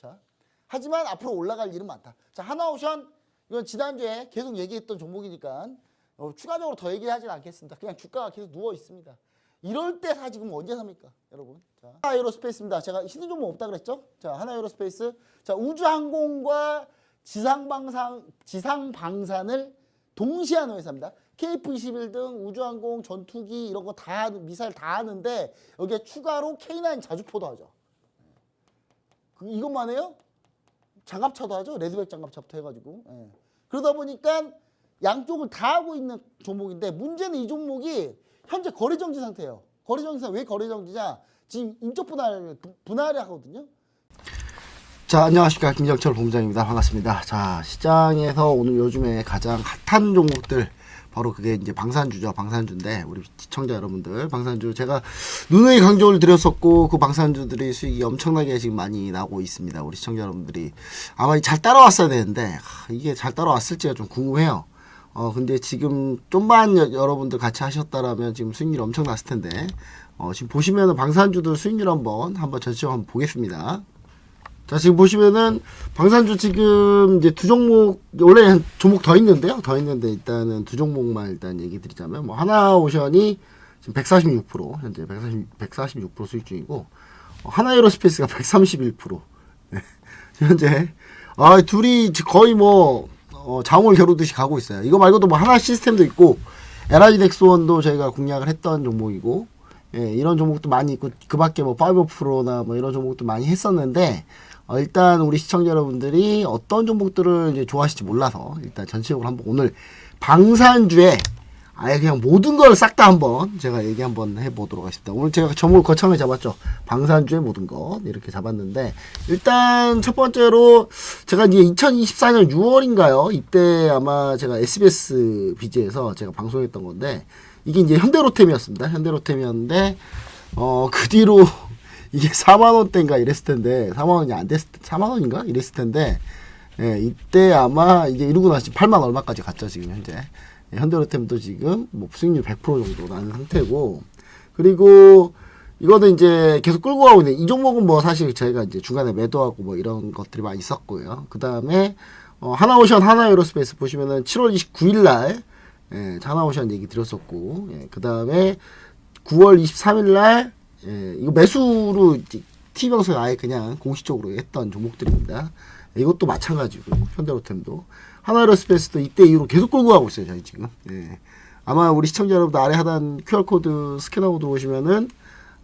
자, 하지만 앞으로 올라갈 일은 많다. 자, 하나오션 이건 지난주에 계속 얘기했던 종목이니까 추가적으로 더 얘기하진 않겠습니다. 그냥 주가가 계속 누워 있습니다. 이럴 때 사 지금 언제 삽니까, 여러분? 자, 하나에어로스페이스입니다. 제가 힘든 종목 없다 그랬죠? 자, 하나에어로스페이스. 자, 우주항공과 지상방산을 동시에 하는 회사입니다. KF-21 등 우주항공, 전투기 이런 거 다 미사일 다 하는데 여기에 추가로 K9 자주포도 하죠. 이것만 해요? 장갑차도 하죠. 레드백 장갑차부터 해가지고. 예. 그러다 보니까 양쪽을 다 하고 있는 종목인데 문제는 이 종목이 현재 거래정지 상태예요. 거래정지 상태. 왜 거래정지냐? 지금 인적 분할을 하거든요. 자, 안녕하십니까, 김정철 본부장입니다. 반갑습니다. 자, 시장에서 오늘 요즘에 가장 핫한 종목들 바로 그게 이제 방산주죠. 방산주인데 우리 시청자 여러분들, 방산주 제가 누누이 강조를 드렸었고 그 방산주들이 수익이 엄청나게 지금 많이 나고 있습니다. 우리 시청자 여러분들이 아마 잘 따라왔어야 되는데 이게 잘 따라왔을지가 좀 궁금해요. 근데 지금 좀만 여러분들 같이 하셨다라면 지금 수익률이 엄청 났을 텐데 지금 보시면은 방산주들 수익률 한번 전체적으로 한번 보겠습니다. 자, 지금 보시면은 방산주 지금 이제 두 종목, 원래 종목 더 있는데요. 더 있는데 일단은 두 종목만 일단 얘기 드리자면 뭐 하나오션이 지금 146% 현재 146% 수익 중이고 하나에어로스페이스가 131% 네. 현재 둘이 거의 뭐 장을 겨루듯이 가고 있어요. 이거 말고도 뭐 하나 시스템도 있고 LI넥스원도 저희가 공략을 했던 종목이고 예, 이런 종목도 많이 있고 그 밖에 뭐 파이버프로나 뭐 이런 종목도 많이 했었는데 일단 우리 시청자 여러분들이 어떤 종목들을 이제 좋아하실지 몰라서 일단 전체적으로 한번 오늘 방산주에 아예 그냥 모든 걸 싹 다 한번 제가 얘기 한번 해보도록 하겠습니다. 오늘 제가 종목을 거창하게 잡았죠. 방산주의 모든 것 이렇게 잡았는데 일단 첫 번째로 제가 이제 2024년 6월인가요? 이때 아마 제가 SBS BG에서 제가 방송했던 건데 이게 이제 현대로템이었습니다. 현대로템이었는데 그 뒤로 이게 4만원대인가 이랬을 텐데 4만원이 안 됐을 때 4만원인가 이랬을 텐데 예, 이때 아마 이제 이러고 나서 8만 얼마까지 갔죠. 지금 현재 현대로템도 지금 뭐 수익률 100% 정도 나는 상태고, 그리고 이거는 이제 계속 끌고 가고 있는 이 종목은 뭐 사실 저희가 이제 중간에 매도하고 뭐 이런 것들이 많이 있었고요. 그 다음에 하나오션 하나에어로스페이스 보시면은 7월 29일 날 예, 하나오션 얘기 드렸었고, 예, 그 다음에 9월 23일 날 예, 이거 매수로 T방송에 아예 그냥 공식적으로 했던 종목들입니다. 이것도 마찬가지고 현대로템도 하나에어로스페이스도 이때 이후로 계속 끌고 가고 있어요. 저희 지금 예. 아마 우리 시청자 여러분들 아래 하단 QR코드 스캔하고 들어오시면은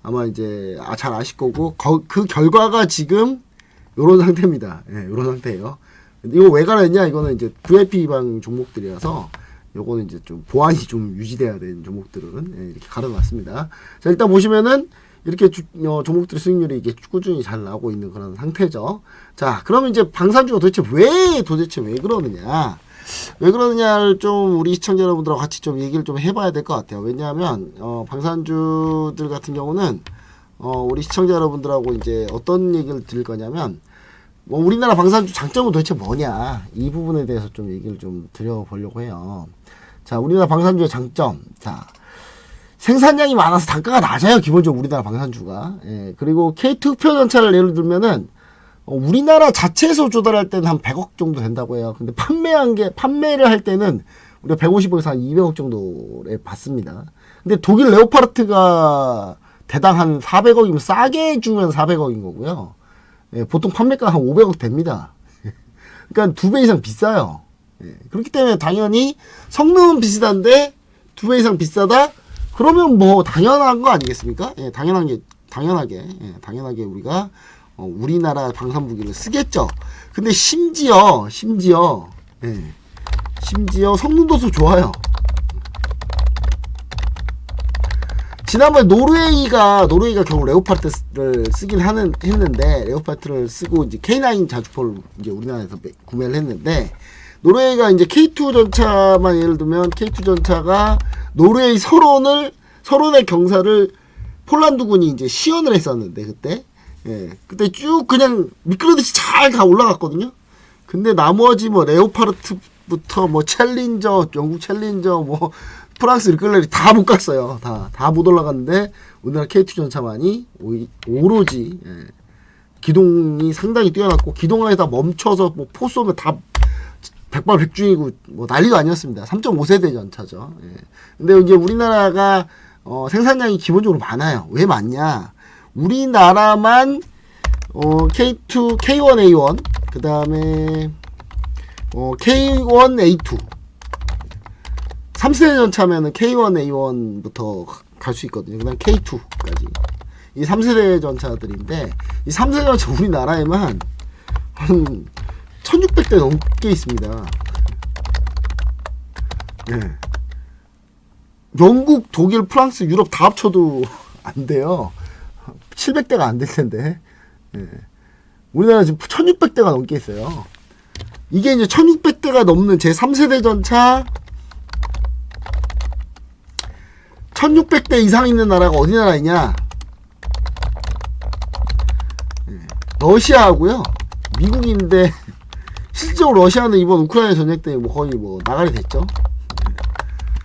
아마 이제 잘 아실 거고 그 결과가 지금 요런 상태입니다. 예, 요런 상태예요. 이거 왜 갈아냈냐? 이거는 이제 VIP 방 종목들이라서 요거는 이제 좀 보안이 좀 유지돼야 되는 종목들은 예, 이렇게 갈아놨습니다. 자, 일단 보시면은 이렇게 종목들의 수익률이 이게 꾸준히 잘 나오고 있는 그런 상태죠. 자, 그러면 이제 방산주가 도대체 왜 그러느냐? 왜 그러느냐를 좀 우리 시청자 여러분들하고 같이 좀 얘기를 좀 해봐야 될 것 같아요. 왜냐하면 방산주들 같은 경우는 우리 시청자 여러분들하고 이제 어떤 얘기를 드릴 거냐면 뭐 우리나라 방산주 장점은 도대체 뭐냐, 이 부분에 대해서 좀 얘기를 좀 드려보려고 해요. 자, 우리나라 방산주의 장점. 자, 생산량이 많아서 단가가 낮아요. 기본적으로 우리나라 방산주가. 예, 그리고 K2 흑표 전차를 예를 들면은 우리나라 자체에서 조달할 때는 한 100억 정도 된다고 해요. 근데 판매를 할 때는 우리가 150억에서 한 200억 정도에 받습니다. 근데 독일 레오파르트가 대당 한 400억이면 싸게 주면 400억인 거고요. 예, 보통 판매가 한 500억 됩니다. 그러니까 2배 이상 비싸요. 예, 그렇기 때문에 당연히 성능은 비슷한데 2배 이상 비싸다? 그러면 뭐 당연한 거 아니겠습니까? 예, 당연하게 우리가 우리나라 방산무기를 쓰겠죠. 근데 심지어 성능도도 좋아요. 지난번에 노르웨이가 결국 레오파르트를 쓰긴 했는데 레오파르트를 쓰고 이제 K9 자주포를 이제 우리나라에서 구매를 했는데, 노르웨이가 이제 K2 전차만 예를 들면 K2 전차가 노르웨이 서론의 경사를 폴란드군이 이제 시연을 했었는데 그때 쭉 그냥 미끄러듯이 잘 다 올라갔거든요. 근데 나머지 뭐 레오파르트부터 뭐 챌린저, 영국 챌린저, 뭐 프랑스 르클레르 다 못 갔어요. 다 못 올라갔는데 우리나라 K2 전차만이 오로지 기동이 상당히 뛰어났고 기동하에다 멈춰서 뭐 포 쏘면 다 백발백중이고 뭐 난리도 아니었습니다. 3.5세대 전차죠. 예. 근데 이제 우리나라가 생산량이 기본적으로 많아요. 왜 많냐? 우리나라만 K2, K1A1 그 다음에 K1A2 3세대 전차면은 K1A1부터 갈 수 있거든요. 그 다음 K2까지 이 3세대 전차들인데 이 3세대 전차 우리나라에만 한 1600대 넘게 있습니다. 예. 영국, 독일, 프랑스, 유럽 다 합쳐도 안 돼요. 700대가 안 될 텐데. 예. 우리나라 지금 1600대가 넘게 있어요. 이게 이제 1600대가 넘는 제 3세대 전차 1600대 이상 있는 나라가 어디 나라이냐? 예. 러시아하고요. 미국인데 실제로 러시아는 이번 우크라이나 전쟁 때문에 뭐 거의 뭐 나가리 됐죠.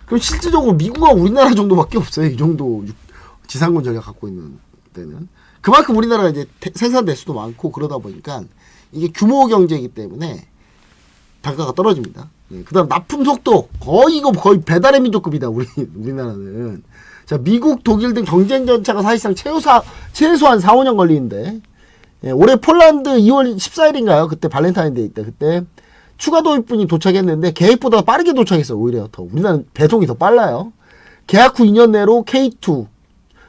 그럼 실질적으로 미국과 우리나라 정도밖에 없어요. 이 정도 지상군 전략 갖고 있는 데는. 그만큼 우리나라가 이제 생산 대수도 많고 그러다 보니까 이게 규모 경제이기 때문에 단가가 떨어집니다. 예, 그다음 납품 속도 거의 이거 거의 배달의 민족급이다. 우리나라는. 자, 미국, 독일 등 경쟁 전차가 사실상 최소한 4, 5년 걸리는데 예, 올해 폴란드 2월 14일인가요? 그때 발렌타인데이 때 그때 추가 도입분이 도착했는데 계획보다 빠르게 도착했어요. 오히려 더 우리나라는 배송이 더 빨라요. 계약 후 2년 내로 K2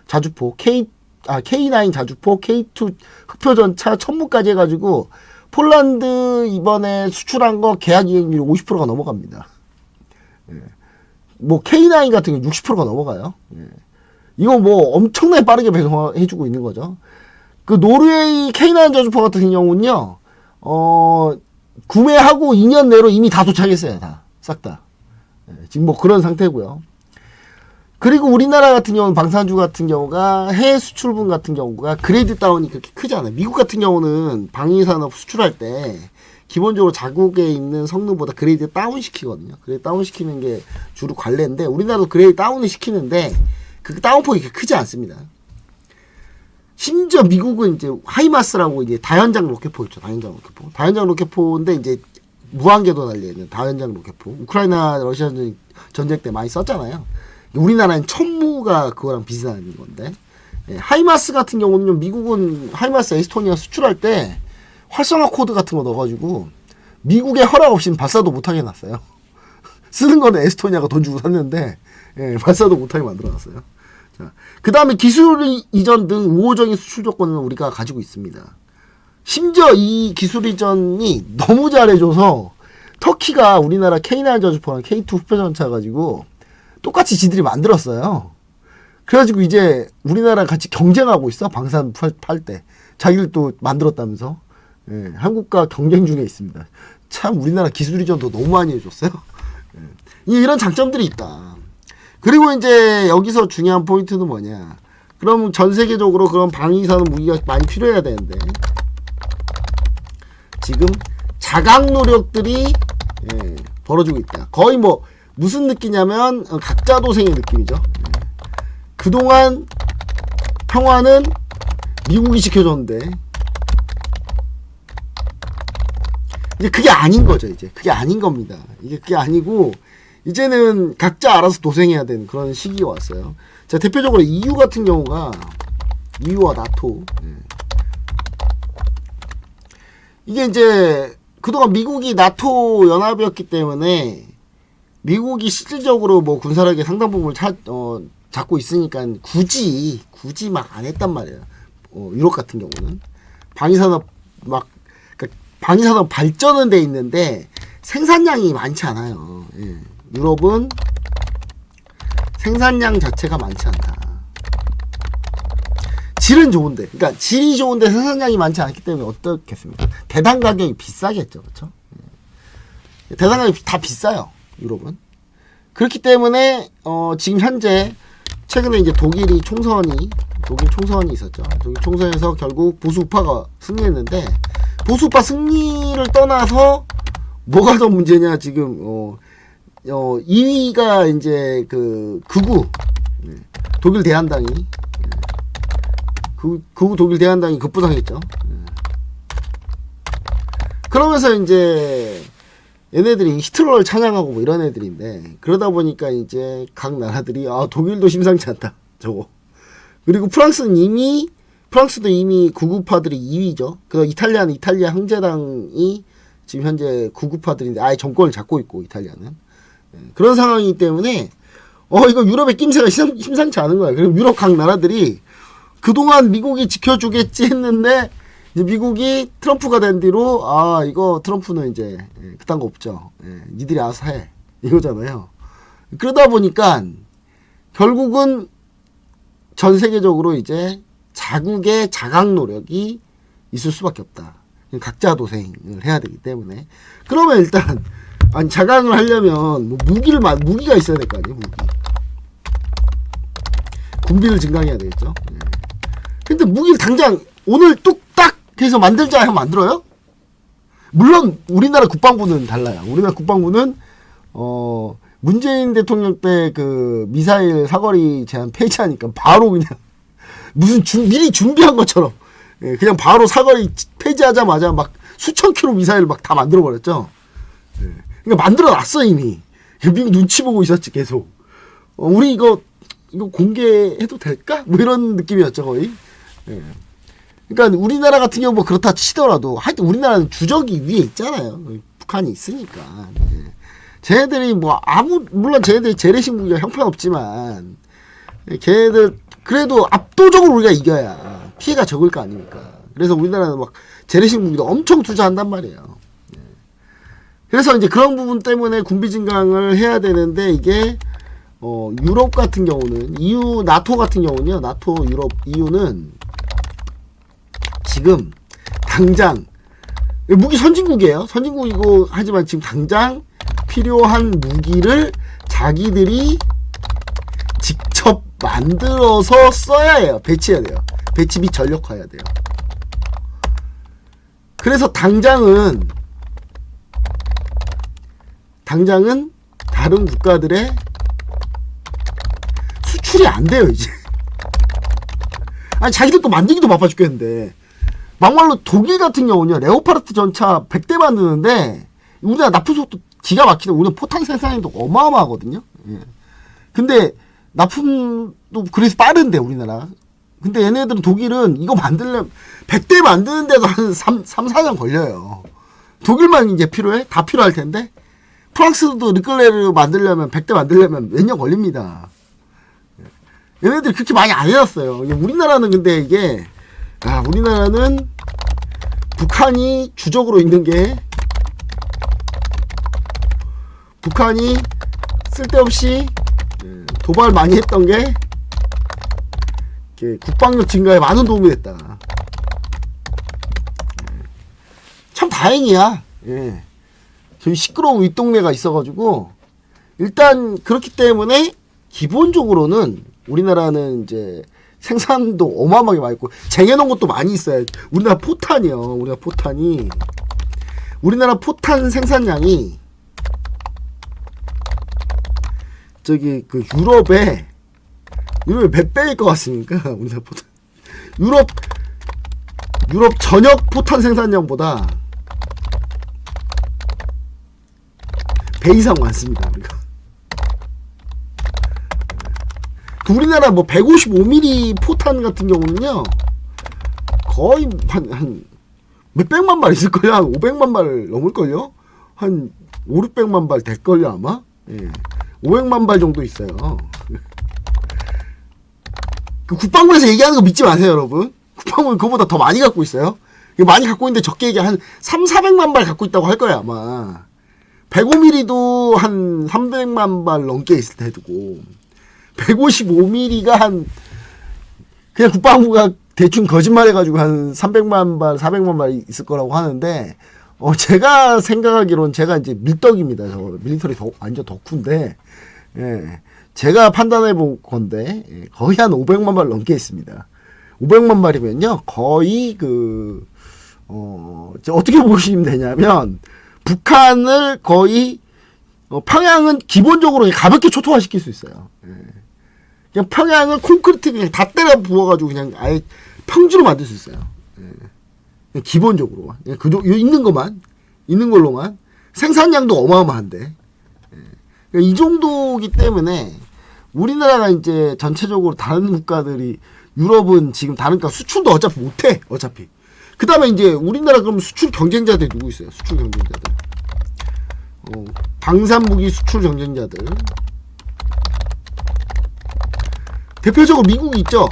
자주포, K9 자주포, K2 흑표전차 천무까지 해가지고 폴란드 이번에 수출한 거 계약 이행률이 50%가 넘어갑니다. 예. 뭐 K9 같은 게 60%가 넘어가요. 예. 이거 뭐 엄청나게 빠르게 배송해주고 있는 거죠. 그 노르웨이 K9 자주포 같은 경우는요, 구매하고 2년 내로 이미 다 도착했어요. 싹 다. 예, 지금 뭐 그런 상태고요. 그리고 우리나라 같은 경우는 방산주 같은 경우가 해외 수출분 같은 경우가 그레이드 다운이 그렇게 크지 않아요. 미국 같은 경우는 방위산업 수출할 때 기본적으로 자국에 있는 성능보다 그레이드 다운 시키거든요. 그레이드 다운 시키는 게 주로 관례인데 우리나라도 그레이드 다운을 시키는데 그 다운폭이 그렇게 크지 않습니다. 심지어 미국은 이제 하이마스라고 이제 다연장 로켓포 있죠. 다연장 로켓포. 다연장 로켓포인데 이제 무한궤도 달려있는 다연장 로켓포. 우크라이나 러시아 전쟁 때 많이 썼잖아요. 우리나라는 천무가 그거랑 비슷한 건데. 예, 하이마스 같은 경우는 미국은 하이마스 에스토니아 수출할 때 활성화 코드 같은 거 넣어가지고 미국의 허락 없이는 발사도 못하게 해놨어요. 쓰는 거는 에스토니아가 돈 주고 샀는데 예, 발사도 못하게 만들어놨어요. 그 다음에 기술 이전 등 우호적인 수출 조건은 우리가 가지고 있습니다. 심지어 이 기술 이전이 너무 잘해줘서 터키가 우리나라 K9 저주포랑 K2 흑표전차 가지고 똑같이 지들이 만들었어요. 그래가지고 이제 우리나라랑 같이 경쟁하고 있어. 방산 팔 때 자기들 또 만들었다면서. 예, 한국과 경쟁 중에 있습니다. 참 우리나라 기술 이전도 너무 많이 해줬어요. 예, 이런 장점들이 있다. 그리고 이제 여기서 중요한 포인트는 뭐냐. 그럼 전 세계적으로 그런 방위산업 무기가 많이 필요해야 되는데 지금 자각 노력들이 예, 벌어지고 있다. 거의 뭐 무슨 느끼냐면 각자 도생의 느낌이죠. 예. 그동안 평화는 미국이 지켜줬는데 이제 그게 아닌 거죠. 이제 그게 아닌 겁니다. 이게 그게 아니고 이제는 각자 알아서 도생해야 되는 그런 시기가 왔어요. 자, 대표적으로 EU 같은 경우가 EU와 나토. 예. 이게 이제 그동안 미국이 나토 연합이었기 때문에 미국이 실질적으로 뭐 군사력의 상당 부분을 잡고 있으니까 굳이 막 안 했단 말이에요. 유럽 같은 경우는 방위산업 그러니까 방위산업 발전은 돼 있는데 생산량이 많지 않아요. 예. 유럽은 생산량 자체가 많지 않다. 질은 좋은데, 그러니까 질이 좋은데 생산량이 많지 않기 때문에 어떻겠습니까? 대당 가격이 비싸겠죠, 그렇죠? 대당 가격이 다 비싸요, 유럽은. 그렇기 때문에 지금 현재 최근에 이제 독일 총선이 있었죠. 독일 총선에서 결국 보수 우파가 승리했는데 보수 우파 승리를 떠나서 뭐가 더 문제냐 지금 2위가 이제 그 극우 독일 대한당이 극우 독일 대한당이 급부상했죠. 그러면서 이제 얘네들이 히틀러를 찬양하고 뭐 이런 애들인데, 그러다 보니까 이제 각 나라들이 독일도 심상치 않다 저거. 그리고 프랑스도 이미 구구파들이 2위죠. 그 이탈리아 항제당이 지금 현재 구구파들인데 아예 정권을 잡고 있고, 이탈리아는 그런 상황이기 때문에 이거 유럽의 낌새가 심상치 않은 거야. 그리고 유럽 각 나라들이 그동안 미국이 지켜주겠지 했는데, 이제 미국이 트럼프가 된 뒤로 이거 트럼프는 이제 그딴 거 없죠. 니들이 알아서 해 이거잖아요. 그러다 보니까 결국은 전 세계적으로 이제 자국의 자각 노력이 있을 수밖에 없다. 각자 도생을 해야 되기 때문에. 그러면 일단 자각을 하려면 뭐 무기가 있어야 될 거 아니에요. 군비를 증강해야 되겠죠. 근데 무기를 당장 오늘 뚝딱 해서 만들자 하면 만들어요? 물론 우리나라 국방부는 달라요. 우리나라 국방부는 문재인 대통령 때 그 미사일 사거리 제한 폐지하니까 바로 그냥 무슨 미리 준비한 것처럼 그냥 바로 사거리 폐지하자마자 막 수천 킬로 미사일 막 다 만들어 버렸죠. 그러니까 만들어 놨어 이미. 미국 눈치 보고 있었지 계속. 우리 이거 공개해도 될까? 뭐 이런 느낌이었죠 거의. 그러니까 우리나라 같은 경우 뭐 그렇다 치더라도 하여튼 우리나라는 주적이 위에 있잖아요. 북한이 있으니까. 쟤네들이 물론 쟤네들이 재래식 무기가 형편없지만 걔네들 그래도 압도적으로 우리가 이겨야 피해가 적을 거 아닙니까? 그래서 우리나라는 막 재래식 무기도 엄청 투자한단 말이에요. 그래서 이제 그런 부분 때문에 군비 증강을 해야 되는데, 이게 유럽 같은 경우는 나토 같은 경우는요. 나토, 유럽, EU는 지금 당장 무기 선진국이에요. 선진국이고 하지만 지금 당장 필요한 무기를 자기들이 직접 만들어서 써야 해요. 배치해야 돼요. 배치 및 전력화해야 돼요. 그래서 당장은 다른 국가들의 수출이 안 돼요 이제. 자기들도 만들기도 바빠 죽겠는데. 막말로 독일 같은 경우는요, 레오파르트 전차 100대 만드는데 우리나라 납품 속도 기가 막히다. 우리는 포탄 생산량도 어마어마하거든요. 근데 납품도 그래서 빠른데 우리나라. 근데 얘네들은 독일은 이거 만들려면 100대 만드는데도 한 3-4년 걸려요. 독일만 이제 필요해? 다 필요할 텐데. 프랑스도 르클레르 만들려면 100대 만들려면 몇 년 걸립니다. 얘네들이 그렇게 많이 안 해놨어요. 우리나라는 근데 이게 우리나라는 북한이 주적으로 있는 게, 북한이 쓸데없이 도발 많이 했던 게 국방력 증가에 많은 도움이 됐다. 참 다행이야. 저희 시끄러운 윗동네가 있어가지고. 일단 그렇기 때문에 기본적으로는 우리나라는 이제 생산도 어마어마하게 많이 있고 쟁여놓은 것도 많이 있어요. 우리나라 포탄이요. 우리나라 포탄 생산량이 저기 그 유럽의 몇 배일 것 같습니까? 우리나라 포탄. 유럽 전역 포탄 생산량보다 배 이상 많습니다. 우리가. 우리나라 155mm 포탄 같은 경우는요, 거의 한 몇백만 발 있을걸요? 한 500만 발 넘을걸요? 한 500~600만 발 될걸요, 아마? 500만 발 정도 있어요. 그 국방부에서 얘기하는 거 믿지 마세요, 여러분. 국방부는 그거보다 더 많이 갖고 있어요. 많이 갖고 있는데 적게 얘기 한 300~400만 발 갖고 있다고 할 거예요, 아마. 105mm도 한 300만 발 넘게 있을 테고. 155mm가 그냥 국방부가 대충 거짓말해가지고 한 300만 발, 400만 발 있을 거라고 하는데, 제가 생각하기로는 제가 이제 밀떡입니다. 저 밀리터리 완전 덕후인데, 제가 판단해 본 건데, 거의 한 500만 발 넘게 있습니다. 500만 발이면요, 거의 어떻게 보시면 되냐면, 북한을 거의, 평양은 기본적으로 가볍게 초토화시킬 수 있어요. 그냥 평양을 콘크리트 그냥 다 때려 부어가지고 그냥 아예 평지로 만들 수 있어요. 그냥 기본적으로. 그냥 있는 것만. 있는 걸로만 생산량도 어마어마한데 그러니까 이 정도기 때문에 우리나라가 이제 전체적으로 다른 국가들이 유럽은 지금 다른가 수출도 어차피 못해 어차피. 그 다음에 이제 우리나라 그럼 수출 경쟁자들 누구 있어요? 수출 경쟁자들. 방산무기 수출 경쟁자들. 대표적으로 미국이 있죠.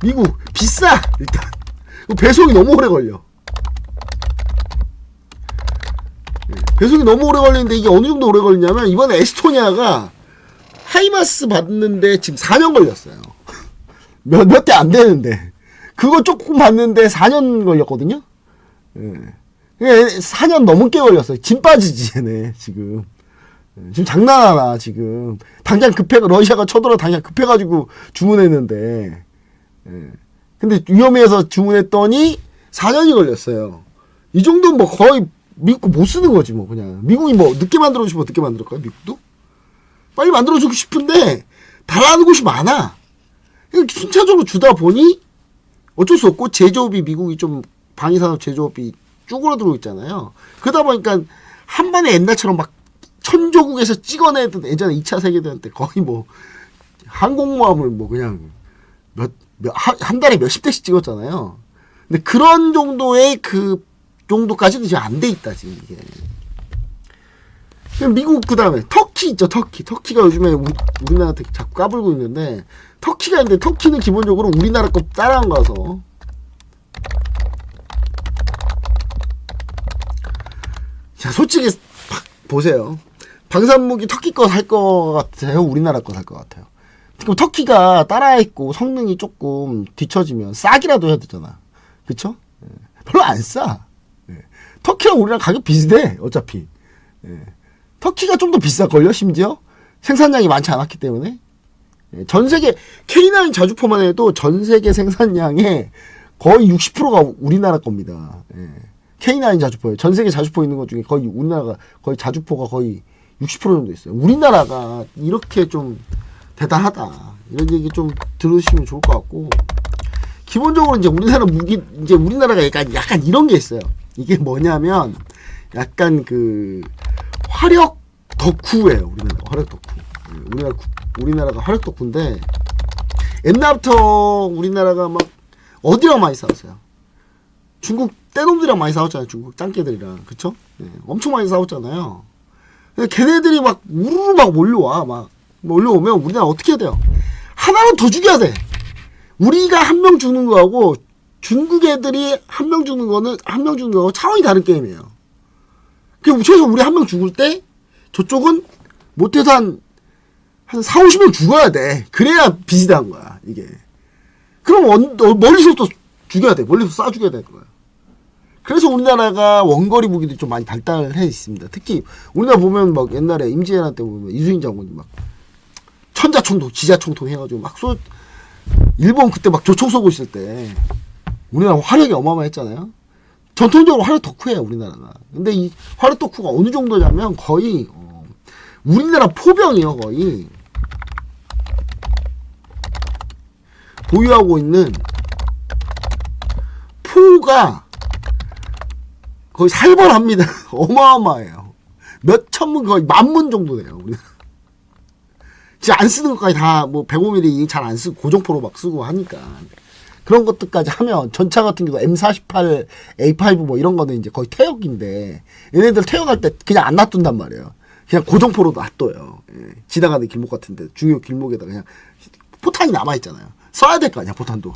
미국 비싸 일단. 배송이 너무 오래 걸려. 배송이 너무 오래 걸리는데 이게 어느 정도 오래 걸리냐면 이번에 에스토니아가 하이마스 받는데 지금 4년 걸렸어요. 몇 대 안 되는데 그거 조금 받는데 4년 걸렸거든요. 예. 4년 넘게 걸렸어요. 짐 빠지지 얘네 지금. 지금 장난하나 지금. 당장 러시아가 쳐들어 당장 급해가지고 주문했는데. 예. 근데 위험해서 주문했더니 4년이 걸렸어요. 이 정도는 뭐 거의 미국 못 쓰는 거지 뭐 그냥. 미국이 뭐 늦게 만들어주면 어떻게 만들까요? 미국도? 빨리 만들어주고 싶은데 달라는 곳이 많아. 순차적으로 주다 보니 어쩔 수 없고 제조업이 미국이 좀 방위산업 제조업이 쭈그러들고 있잖아요. 그러다 보니까 한 번에 옛날처럼 막 천조국에서 찍어내던 예전에 2차 세계대전 때 거의 뭐 항공모함을 뭐 그냥 한 달에 몇십 대씩 찍었잖아요. 근데 그런 정도의 그 정도까지는 지금 안 돼 있다 지금 이게. 미국 그 다음에 터키 있죠. 터키가 요즘에 우리나라한테 자꾸 까불고 있는데 터키가 있는데 터키는 기본적으로 우리나라 거 따라한 거라서 자 솔직히 보세요. 방산무기 터키 거 살 거 같아요? 우리나라 거 살 거 같아요? 그럼 터키가 따라했고 성능이 조금 뒤처지면 싸기라도 해야 되잖아. 그쵸? 별로 안 싸. 터키랑 우리랑 가격 비슷해 어차피. 터키가 좀 더 비쌀걸요 심지어? 생산량이 많지 않았기 때문에. 전세계 K9 자주포만 해도 전세계 생산량의 거의 60%가 우리나라 겁니다. K9 자주포예요. 전세계 자주포 있는 것 중에 거의 우리나라가 거의 자주포가 거의 60% 정도 있어요. 우리나라가 이렇게 좀 대단하다 이런 얘기 좀 들으시면 좋을 것 같고, 기본적으로 이제 우리나라 무기 이제 우리나라가 약간 이런 게 있어요. 이게 뭐냐면 약간 그 화력 덕후예요. 우리나라가 화력 덕후. 우리나라가 화력 덕후인데 옛날부터 우리나라가 막 어디랑 많이 싸웠어요. 중국 떼놈들이랑 많이 싸웠잖아요. 중국 짱깨들이랑. 그쵸? 엄청 많이 싸웠잖아요. 걔네들이 막 우르르 막 몰려와. 막 몰려오면 우리나라 어떻게 해야 돼요? 하나는 더 죽여야 돼. 우리가 한 명 죽는 거하고 중국 애들이 한 명 죽는 거하고 차원이 다른 게임이에요. 최소 우리 한 명 죽을 때 저쪽은 못해도 한 4, 50명 죽어야 돼. 그래야 비슷한 거야 이게. 그럼 멀리서 또 죽여야 돼. 멀리서 쏴 죽여야 되는 거야. 그래서 우리나라가 원거리 무기들이 좀 많이 발달해 있습니다. 특히 우리나라 보면 막 옛날에 임진왜란 때 보면 이순신 장군이 막 천자총통, 지자총통 해가지고 막 일본 그때 막 조총 쏘고 있을 때 우리나라 화력이 어마어마했잖아요. 전통적으로 화력 덕후예요 우리나라가. 근데 이 화력 덕후가 어느 정도냐면 거의 우리나라 포병이요. 거의 보유하고 있는 포가 거의 살벌합니다. 어마어마해요. 몇 천문 거의 10,000문 정도 돼요. 우리 진짜 안 쓰는 것까지 다 뭐 105mm 잘 안 쓰고 고정포로 막 쓰고 하니까 그런 것들까지 하면 전차 같은 경우 M48, A5 뭐 이런 거는 이제 거의 퇴역인데 얘네들 퇴역할 때 그냥 안 놔둔단 말이에요. 그냥 고정포로 놔둬요. 지나가는 길목 같은데 중요 길목에다 그냥 포탄이 남아 있잖아요. 써야 될 거 아니야 포탄도.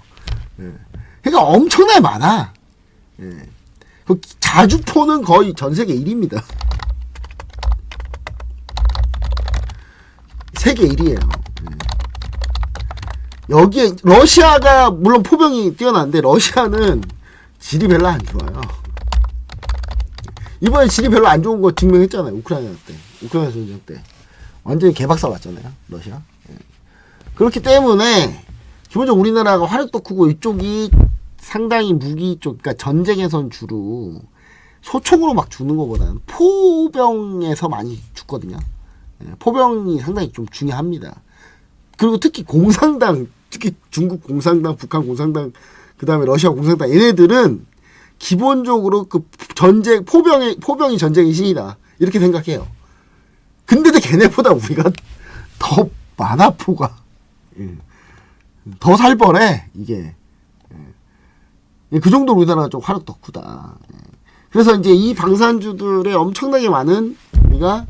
그러니까 엄청나게 많아. 그 자주포는 거의 전 세계 1위입니다. 세계 1위에요. 여기에 러시아가 물론 포병이 뛰어난데 러시아는 질이 별로 안 좋아요. 이번에 질이 별로 안 좋은 거 증명했잖아요. 우크라이나 전쟁 때 완전히 개박살 났잖아요. 러시아. 그렇기 때문에 기본적으로 우리나라가 화력도 크고 이쪽이 상당히 무기 쪽, 그러니까 전쟁에선 주로 소총으로 막 주는 것보다는 포병에서 많이 죽거든요. 포병이 상당히 좀 중요합니다. 그리고 특히 공산당, 특히 중국 공산당, 북한 공산당, 그 다음에 러시아 공산당, 얘네들은 기본적으로 그 포병이 전쟁의 신이다. 이렇게 생각해요. 근데도 걔네보다 우리가 더 많아, 포가. 더 살벌해, 이게. 그 정도로 우리나라가 좀 화력 덕후다. 그래서 이제 이 방산주들의 엄청나게 많은 우리가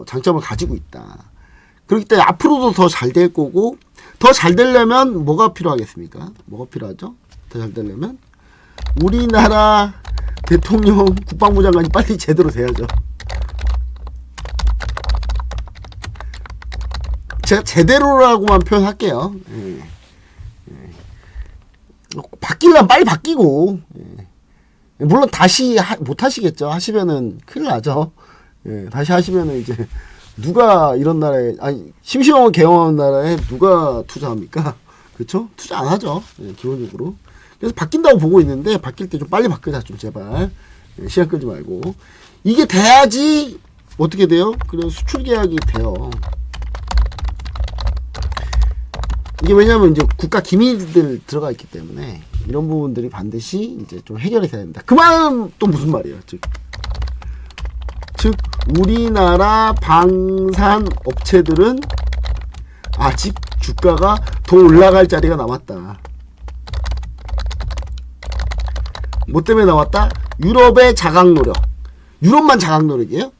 장점을 가지고 있다. 그렇기 때문에 앞으로도 더 잘 될 거고, 더 잘 되려면 뭐가 필요하겠습니까? 뭐가 필요하죠? 더 잘 되려면 우리나라 대통령, 국방부 장관이 빨리 제대로 돼야죠. 제가 제대로라고만 표현할게요. 바뀌려면 빨리 바뀌고, 물론 다시 못 하시겠죠. 하시면은 큰일 나죠. 다시 하시면은 이제 누가 이런 나라에, 아니 심심하면 개헌 나라에 누가 투자합니까? 그렇죠? 투자 안 하죠. 기본적으로. 그래서 바뀐다고 보고 있는데, 바뀔 때 좀 빨리 바꾸자, 좀 제발. 시간 끌지 말고. 이게 돼야지 어떻게 돼요? 그래서 수출 계약이 돼요. 이게 왜냐면 이제 국가 기밀들 들어가 있기 때문에 이런 부분들이 반드시 이제 좀 해결이 돼야 된다. 그 말은 또 무슨 말이에요? 즉 우리나라 방산 업체들은 아직 주가가 더 올라갈 자리가 남았다. 뭐 때문에 나왔다? 유럽의 자각 노력. 유럽만 자각 노력이에요?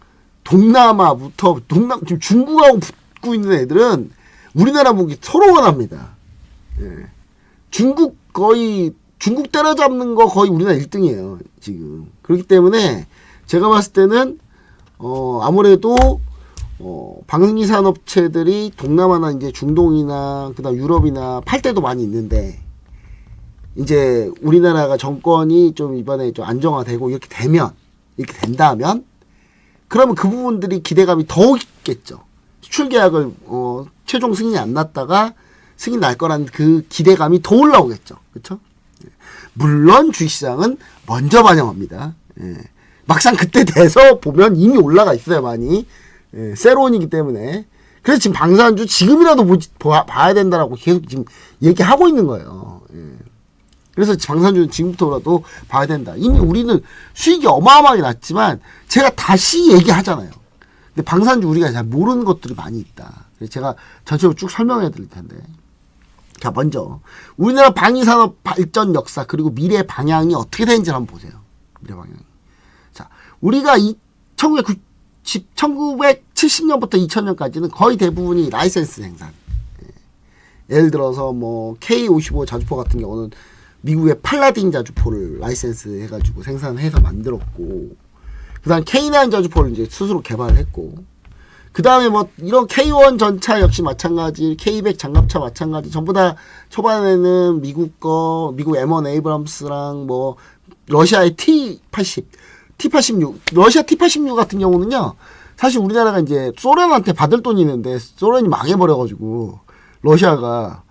동남아부터 지금 중국하고 붙고 있는 애들은 우리나라 무기 서로 원합니다. 중국 때려잡는 거 거의 우리나라 1등이에요, 지금. 그렇기 때문에 제가 봤을 때는 아무래도 방산기 산업체들이 동남아나 이제 중동이나 그다음 유럽이나 팔 때도 많이 있는데, 이제 우리나라가 정권이 좀 이번에 좀 안정화되고 이렇게 된다면 그러면 그 부분들이 기대감이 더 있겠죠. 수출 계약을 최종 승인이 안 났다가 승인 날 거란 그 기대감이 더 올라오겠죠. 그렇죠? 물론 주식시장은 먼저 반영합니다. 막상 그때 돼서 보면 이미 올라가 있어요, 많이. 세론이기 때문에. 그래서 지금 방산주 지금이라도 봐야 된다라고 계속 지금 얘기하고 있는 거예요. 그래서 방산주는 지금부터라도 봐야 된다. 이미 우리는 수익이 어마어마하게 났지만 제가 다시 얘기하잖아요. 근데 방산주 우리가 잘 모르는 것들이 많이 있다. 그래서 제가 전체적으로 쭉 설명해 드릴 텐데. 자, 먼저 우리나라 방위산업 발전 역사 그리고 미래 방향이 어떻게 되는지 한번 보세요. 미래 방향이. 자, 우리가 1970년부터 2000년까지는 거의 대부분이 라이센스 생산. 예를 들어서 뭐 K55 자주포 같은 경우는 미국의 팔라딘 자주포를 라이센스 해가지고 생산해서 만들었고, 그 다음 K9 자주포를 이제 스스로 개발을 했고, 그 다음에 뭐 이런 K1 전차 역시 마찬가지, K100 장갑차 마찬가지, 전부 다 초반에는 미국 M1 에이브람스랑 뭐 러시아의 T86, 러시아 T86 같은 경우는요, 사실 우리나라가 이제 소련한테 받을 돈이 있는데 소련이 망해버려가지고 러시아가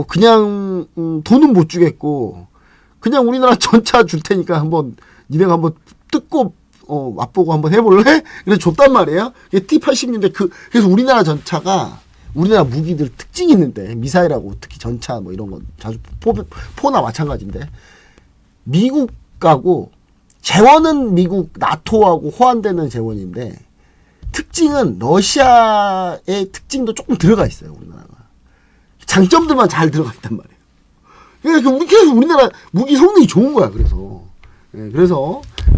그냥 돈은 못 주겠고 그냥 우리나라 전차 줄 테니까 니네가 한번 뜯고 맛보고 한번 해볼래? 그래서 줬단 말이에요. T-80인데 그래서 우리나라 전차가 우리나라 무기들 특징이 있는데, 미사일하고 특히 전차 뭐 이런 거 자주 포나 마찬가지인데, 미국하고 재원은 미국 나토하고 호환되는 재원인데 특징은 러시아의 특징도 조금 들어가 있어요. 우리나라가 장점들만 잘 들어가 있단 말이에요. 그러니까 그래서 우리나라 무기 성능이 좋은 거야. 그래서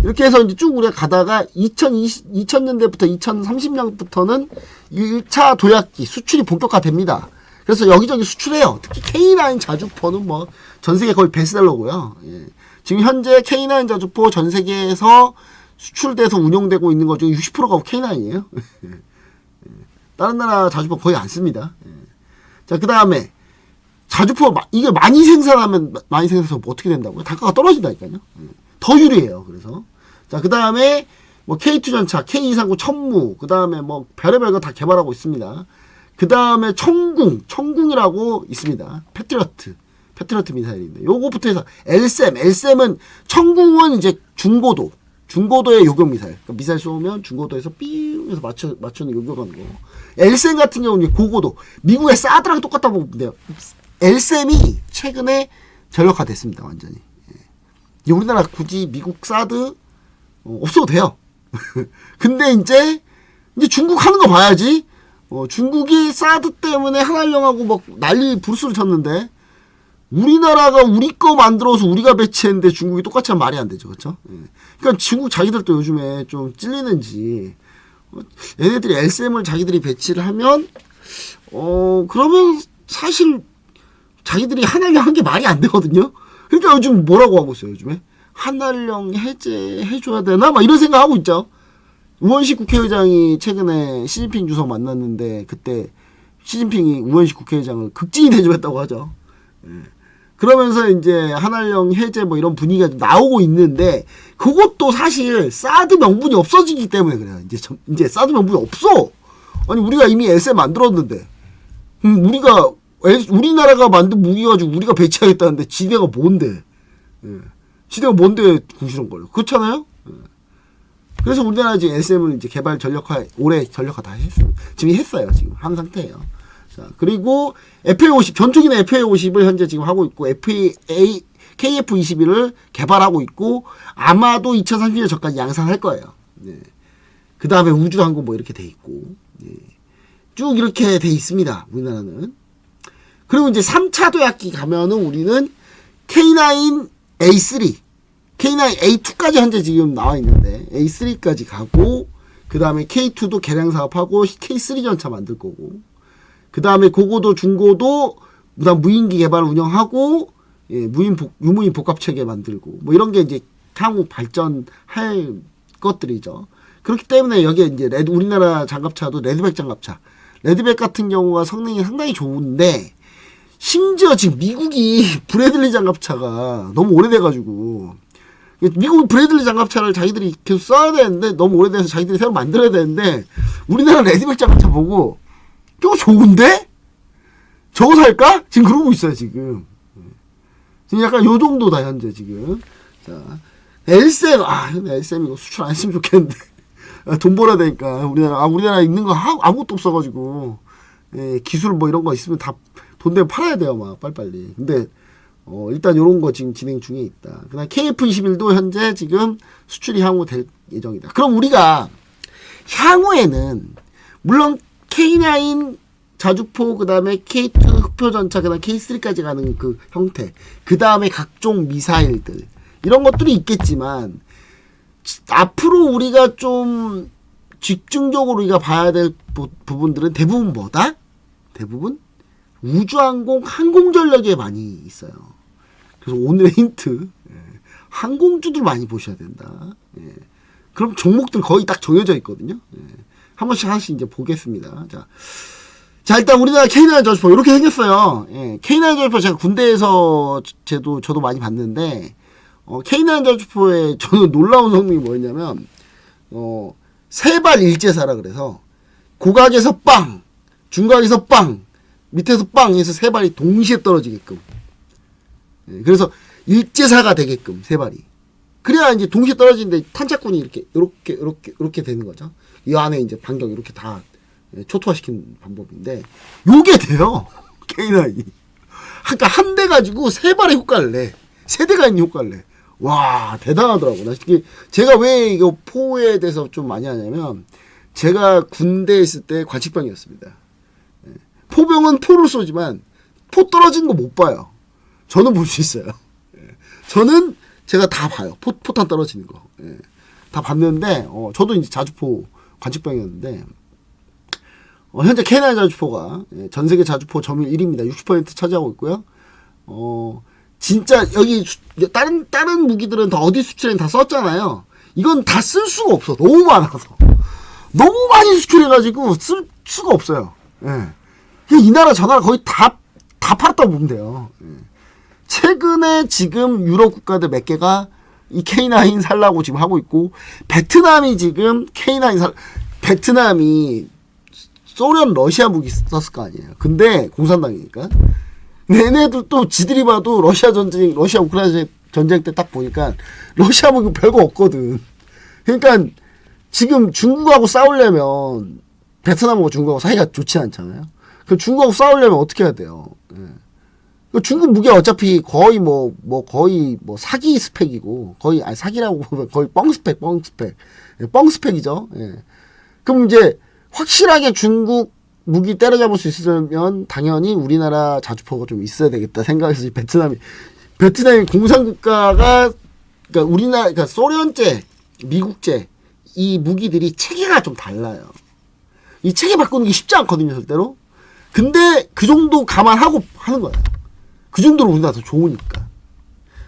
이렇게 해서 이제 쭉 우리가 가다가 2000년대부터 2030년부터는 1차 도약기 수출이 본격화됩니다. 그래서 여기저기 수출해요. 특히 K9 자주포는 뭐 전 세계 거의 베스트셀러고요. 지금 현재 K9 자주포 전 세계에서 수출돼서 운용되고 있는 것 중에 60%가 K9이에요. 다른 나라 자주포 거의 안 씁니다. 자, 그 다음에 자주포 이게 많이 생산해서 뭐 어떻게 된다고요? 단가가 떨어진다니까요. 더 유리해요. 그래서 자, 그 다음에 뭐 K2 전차, K239 천무, 그 다음에 뭐 별의별 거 다 개발하고 있습니다. 그 다음에 청궁이라고 있습니다. 패트리어트 미사일인데 요거부터 해서 LSAM은 청궁은 이제 중고도의 요격 미사일. 그러니까 미사일 쏘면 중고도에서 삐해서 맞추는 요격하는 거. LSAM 같은 경우는 이제 고고도. 미국의 사드랑 똑같다고 보면 돼요. LSAM이 최근에 전력화됐습니다, 완전히. 우리나라 굳이 미국 사드 없어도 돼요. 근데 이제 중국 하는 거 봐야지. 중국이 사드 때문에 한알령하고 막 난리 부르스를 쳤는데 우리나라가 우리 거 만들어서 우리가 배치했는데 중국이 똑같이 하면 말이 안 되죠, 그렇죠? 그러니까 중국 자기들도 요즘에 좀 찔리는지 얘네들이 LCM을 자기들이 배치를 하면 그러면 사실 자기들이 한알령 한 게 말이 안 되거든요. 그러니까 요즘 뭐라고 하고 있어요, 요즘에? 한알령 해제해줘야 되나? 막 이런 생각하고 있죠. 우원식 국회의장이 최근에 시진핑 주석 만났는데 그때 시진핑이 우원식 국회의장을 극진히 대접했다고 하죠. 그러면서 이제 한알령 해제 뭐 이런 분위기가 좀 나오고 있는데 그것도 사실 사드 명분이 없어지기 때문에 그래요. 이제 사드 명분이 없어. 아니 우리가 이미 SM 만들었는데 우리나라가 만든 무기 가지고 우리가 배치하겠다는데 지대가 뭔데? 지대가 뭔데 궁시렁거려? 그렇잖아요. 그래서 우리나라 지금 SM을 이제 개발 전력화 올해 전력화 다 했어요. 지금 했어요. 지금 한 상태예요. 자, 그리고 FA50 전투기는 FA50을 현재 지금 하고 있고 KF21을 개발하고 있고 아마도 2030년 전까지 양산할 거예요. 그 다음에 우주항공 뭐 이렇게 돼 있고 쭉 이렇게 돼 있습니다. 우리나라는. 그리고 이제 3차 도약기 가면은 우리는 K9A3 K9A2까지 현재 지금 나와 있는데 A3까지 가고 그 다음에 K2도 개량 사업하고 K3 전차 만들 거고 그 다음에 고고도 중고도 그다음 무인기 개발 운영하고 유무인 복합 체계 만들고 뭐 이런 게 이제 향후 발전할 것들이죠. 그렇기 때문에 여기에 이제 우리나라 장갑차도 레드백 장갑차 레드백 같은 경우가 성능이 상당히 좋은데 심지어 지금 미국이 브래들리 장갑차가 너무 오래돼가지고 미국 브래들리 장갑차를 자기들이 계속 써야 되는데 너무 오래돼서 자기들이 새로 만들어야 되는데 우리나라 레드백 장갑차 보고 저거 좋은데? 저거 살까? 지금 그러고 있어요 지금. 지금 약간 요 정도다 현재 지금. 자 LCM LCM 이거 수출 안 했으면 좋겠는데 돈 벌어야 되니까 우리나라 있는 거 아무것도 없어가지고 기술 뭐 이런 거 있으면 다 돈 되면 팔아야 돼요 막 빨리빨리. 근데 일단 요런 거 지금 진행 중에 있다. 그다음 KF21도 현재 지금 수출이 향후 될 예정이다. 그럼 우리가 향후에는 물론 K9 자주포 그다음에 K2 흑표전차 그다음 K3까지 가는 그 형태 그다음에 각종 미사일들 이런 것들이 있겠지만 앞으로 우리가 좀 집중적으로 우리가 봐야 될 부분들은 대부분 뭐다? 대부분 우주항공 항공전력에 많이 있어요. 그래서 오늘의 힌트 항공주들 많이 보셔야 된다. 그럼 종목들 거의 딱 정해져 있거든요. 한 번씩 하나씩 이제 보겠습니다. 자 일단 우리나라 K9 저주포 이렇게 생겼어요. K9 저주포 제가 군대에서 저도 많이 봤는데 K9 저주포의 저는 놀라운 성능이 뭐였냐면 세발 일제사라 그래서 고각에서 빵, 중각에서 빵, 밑에서 빵 해서 세 발이 동시에 떨어지게끔. 그래서 일제사가 되게끔 세 발이. 그래야 이제 동시에 떨어지는데 탄착군이 이렇게 되는 거죠. 이 안에 이제 반경 이렇게 다 초토화시키는 방법인데 요게 돼요. K9이. 그러니까 한 대 가지고 세 발의 효과를 내. 세 대가 있는 효과를 내. 와 대단하더라고. 나 제가 왜 이거 포에 대해서 좀 많이 하냐면 제가 군대에 있을 때 관측병이었습니다. 포병은 포를 쏘지만 포 떨어지는 거 못 봐요. 저는 볼 수 있어요. 저는 제가 다 봐요. 포탄 떨어지는 거. 다 봤는데 저도 이제 자주포 관측병이었는데 현재 K9 자주포가 전 세계 자주포 점유율 1위입니다. 60% 차지하고 있고요. 진짜 여기 다른 무기들은 다 어디 수출엔 다 썼잖아요. 이건 다 쓸 수가 없어. 너무 많아서. 너무 많이 수출해가지고 쓸 수가 없어요. 이 나라 저 나라 거의 다 팔았다고 보면 돼요. 최근에 지금 유럽 국가들 몇 개가 이 K9 살라고 지금 하고 있고 베트남이 지금 K9 베트남이 소련 러시아 무기 썼을 거 아니에요. 근데 공산당이니까 얘네들 또 지들이 봐도 러시아 우크라이나 전쟁 때 딱 보니까 러시아 무기 별거 없거든. 그러니까 지금 중국하고 싸우려면 베트남하고 중국하고 사이가 좋지 않잖아요. 그럼 중국하고 싸우려면 어떻게 해야 돼요? 중국 무기 어차피 거의 거의 사기 스펙이고, 거의, 아니, 사기라고 보면 거의 뻥 스펙이죠. 예. 그럼 이제 확실하게 중국 무기 때려잡을 수 있으면 당연히 우리나라 자주포가 좀 있어야 되겠다 생각해서 베트남이 공산국가가, 그러니까 소련제, 미국제, 이 무기들이 체계가 좀 달라요. 이 체계 바꾸는 게 쉽지 않거든요, 절대로. 근데 그 정도 감안하고 하는 거야. 그 정도로 우리나라 더 좋으니까.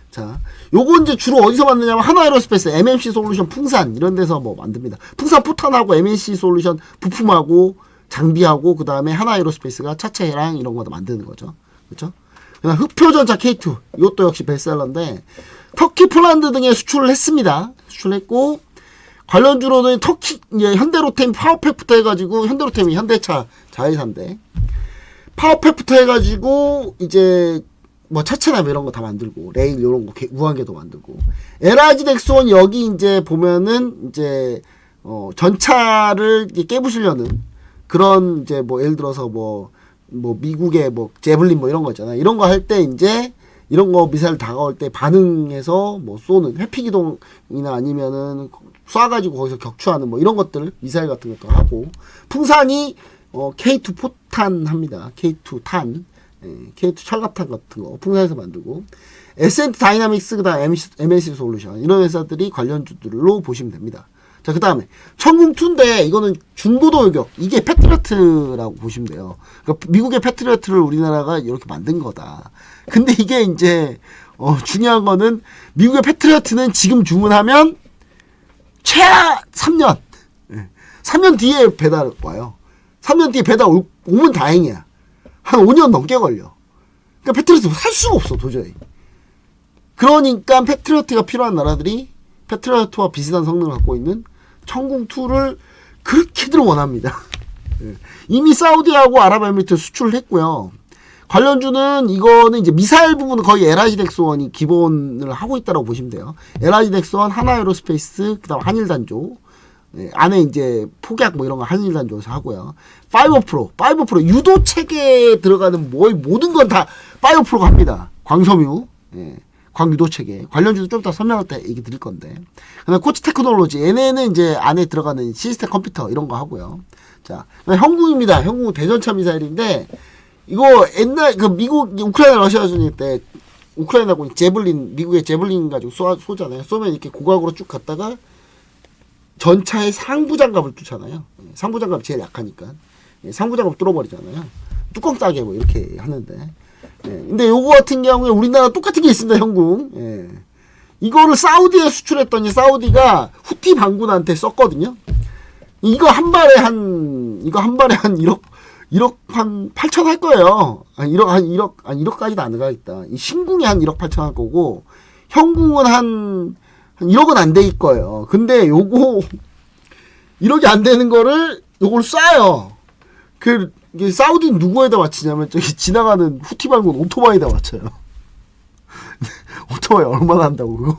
자, 요거 이제 주로 어디서 만드냐면 하나에로스페이스, MMC 솔루션, 풍산 이런 데서 뭐 만듭니다. 풍산 포탄하고 MMC 솔루션 부품하고 장비하고 그 다음에 하나에로스페이스가 차체랑 이런 거 다 만드는 거죠. 그렇죠? 그다음 흑표전차 K2 이것도 역시 베스트셀러인데 터키, 폴란드 등에 수출을 했습니다. 수출했고 관련주로는 터키 이제 현대로템 파워팩부터 해가지고 현대로템이 현대차 자회사인데 파워팩부터 해가지고 이제 뭐 차체나 뭐 이런 거 다 만들고 레일 이런 거 무한궤도 만들고 LRG 덱스원 여기 이제 보면은 이제 전차를 깨부시려는 그런 이제 뭐 예를 들어서 뭐 미국의 뭐 제블린 뭐 이런 거 있잖아요. 이런 거 할 때 이제 이런 거 미사일 다가올 때 반응해서 뭐 쏘는 회피기동이나 아니면은 쏴가지고 거기서 격추하는 뭐 이런 것들 미사일 같은 것도 하고 풍산이 K2 포탄 합니다. K2 탄, K2 철갑탄 같은 거 풍산에서 만들고 에센트 다이나믹스 그다음 MSC 솔루션 이런 회사들이 관련주들로 보시면 됩니다. 자, 그 다음에 천궁2인데 이거는 중고도 요격 이게 패트리어트라고 보시면 돼요. 그러니까 미국의 패트리어트를 우리나라가 이렇게 만든 거다. 근데 이게 이제 중요한 거는 미국의 패트리어트는 지금 주문하면 최하 3년 3년 뒤에 배달 와요. 3년 뒤에 배달 오면 다행이야. 한 5년 넘게 걸려. 그러니까 패트리어트 살 수가 없어 도저히. 그러니까 패트리어트가 필요한 나라들이 패트리어트와 비슷한 성능을 갖고 있는 천궁2를 그렇게들 원합니다. 이미 사우디하고 아랍에미리트 수출을 했고요. 관련주는 이거는 이제 미사일 부분은 거의 LRG 덱스원이 기본을 하고 있다고 보시면 돼요. LRG 덱스원, 하나에로스페이스, 그 다음 한일단조. 안에 이제 폭약 뭐 이런 거 한일단조에서 하고요. 5프로 유도 체계에 들어가는 모든 건 다 5프로가 합니다. 광섬유. 광유도 체계. 관련주도 좀 더 설명할 때 얘기 드릴 건데. 그다음에 코치 테크놀로지. 얘네는 이제 안에 들어가는 시스템 컴퓨터 이런 거 하고요. 자, 형궁입니다. 형궁은 대전차 미사일인데, 이거 옛날, 미국, 우크라이나 러시아전일 때, 우크라이나고 제블린, 미국의 제블린 가지고 쏘잖아요. 쏘면 이렇게 고각으로 쭉 갔다가, 전차의 상부장갑을 뚫잖아요. 상부장갑이 제일 약하니까. 상부장갑 뚫어버리잖아요. 뚜껑 따게 뭐 이렇게 하는데. 근데 요거 같은 경우에 우리나라 똑같은 게 있습니다, 형궁. 이거를 사우디에 수출했더니 사우디가 후티 반군한테 썼거든요. 이거 한 발에 한 1억 한 8천 할 거예요. 1억까지도 안 가겠다. 이 신궁이 한 1억 8천 할 거고, 형궁은 한 1억은 안 될 거예요. 근데 요거, 1억이 안 되는 거를, 요걸 쏴요. 이게 사우디는 누구에다 맞추냐면 저기 지나가는 후티 반군 오토바이에다 맞춰요. 오토바이 얼마나 한다고 그거?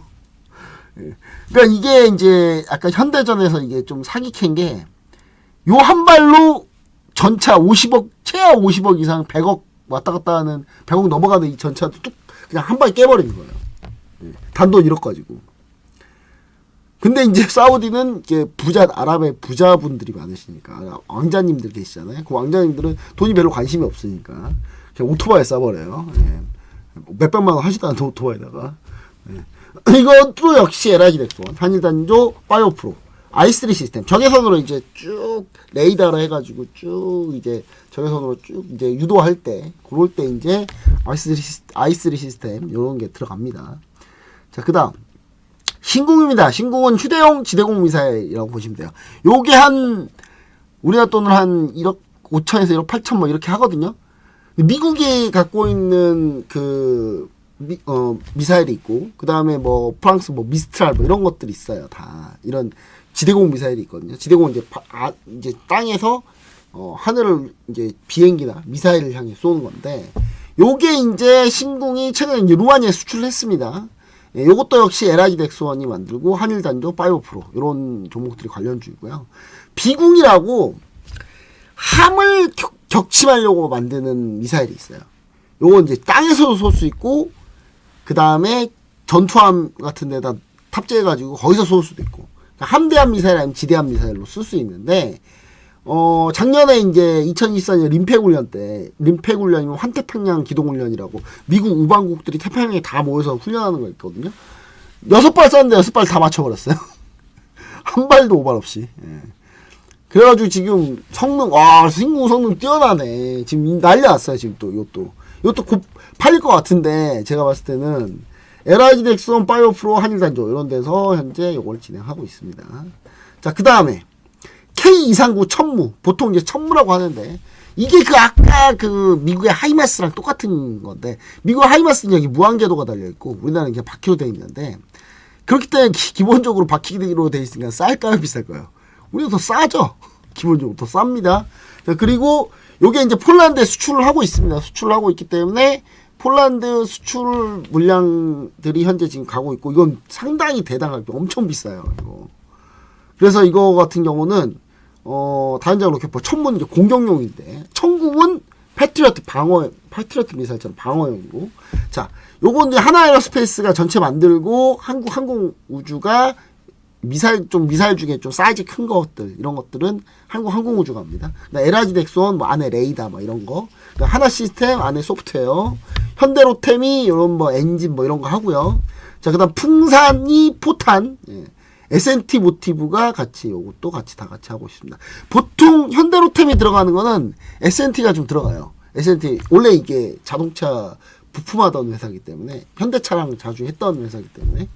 그러니까 이게 이제 아까 현대전에서 이게 좀 사기캔 게 요 한 발로 전차 50억 최하 50억 이상 100억 왔다 갔다 하는 100억 넘어가는 이 전차도 뚝 그냥 한 방에 깨버리는 거예요. 단돈 1억 가지고. 근데 이제 사우디는 이제 아랍의 부자분들이 많으시니까 왕자님들 계시잖아요. 그 왕자님들은 돈이 별로 관심이 없으니까 그냥 오토바이에 쏴버려요. 몇백만 원 하지도 않는 오토바이에다가. 이것도 역시 LRG 덱스원, 한일단조, 파이어프로, i3 시스템 적외선으로 이제 쭉 레이더로 해가지고 쭉 이제 적외선으로 쭉 이제 유도할 때 그럴 때 이제 i3 시스템 이런 게 들어갑니다. 자, 그다음. 신궁입니다. 신궁은 휴대용 지대공 미사일이라고 보시면 돼요. 요게 우리나라 돈으로 한 1억 5천에서 1억 8천 뭐 이렇게 하거든요. 미국이 갖고 있는 미사일이 있고, 그 다음에 뭐 프랑스 뭐 미스트랄 뭐 이런 것들이 있어요. 다 이런 지대공 미사일이 있거든요. 지대공은 이제 땅에서 하늘을 이제 비행기나 미사일을 향해 쏘는 건데, 요게 이제 신궁이 최근에 이제 루안이에 수출을 했습니다. 요것도 역시 LRG 덱스원이 만들고 한일단조, 파이어프로 이런 종목들이 관련주이고요. 비궁이라고 함을 격침하려고 만드는 미사일이 있어요. 요거 이제 땅에서도 쏠 수 있고 그 다음에 전투함 같은 데다 탑재해가지고 거기서 쏠 수도 있고 그러니까 함대함 미사일 아니면 지대함 미사일로 쓸 수 있는데 작년에 이제 2024년 림팩 훈련 때 림팩 훈련이면 환태평양 기동훈련이라고 미국 우방국들이 태평양에 다 모여서 훈련하는 거 있거든요. 6발 쐈는데 6발 다 맞춰버렸어요. 한 발도 오발 없이. 예. 그래가지고 지금 성능 승공 성능 뛰어나네. 지금 난리 났어요. 지금 또 이것도 곧 팔릴 것 같은데 제가 봤을 때는 LIG 덱스온 파이어프로 한일단조 이런 데서 현재 이걸 진행하고 있습니다. 자, 그 다음에 K239 천무 보통 이제 천무라고 하는데 이게 그 아까 그 미국의 하이마스랑 똑같은 건데 미국 하이마스는 여기 무한궤도가 달려있고 우리나라는 그냥 바퀴로 되어 있는데 그렇기 때문에 기본적으로 바퀴로 되어 있으니까 쌀까요 비쌀까요? 우리가 더 싸죠. 기본적으로 더 쌉니다. 자, 그리고 요게 이제 폴란드에 수출을 하고 있습니다. 수출을 하고 있기 때문에 폴란드 수출 물량들이 현재 지금 가고 있고 이건 상당히 대단하게 엄청 비싸요. 이거. 그래서 이거 같은 경우는 다연장 로켓포 천문 이제 공격용인데 천궁은 패트리어트 미사일처럼 방어용이고 자 요건 이제 하나에어스페이스가 전체 만들고 한국 항공우주가 미사일 중에 좀 사이즈 큰 것들 이런 것들은 한국 항공우주가 합니다. LIG 덱스온 뭐 안에 레이더 뭐 이런 거 하나 시스템 안에 소프트웨어 현대로템이 이런 뭐 엔진 뭐 이런 거 하고요. 자 그다음 풍산이 포탄 S&T 모티브가 같이 요것도 다 같이 하고 있습니다. 보통 현대로템이 들어가는 거는 S&T가 좀 들어가요. S&T 원래 이게 자동차 부품하던 회사이기 때문에 현대차랑 자주 했던 회사이기 때문에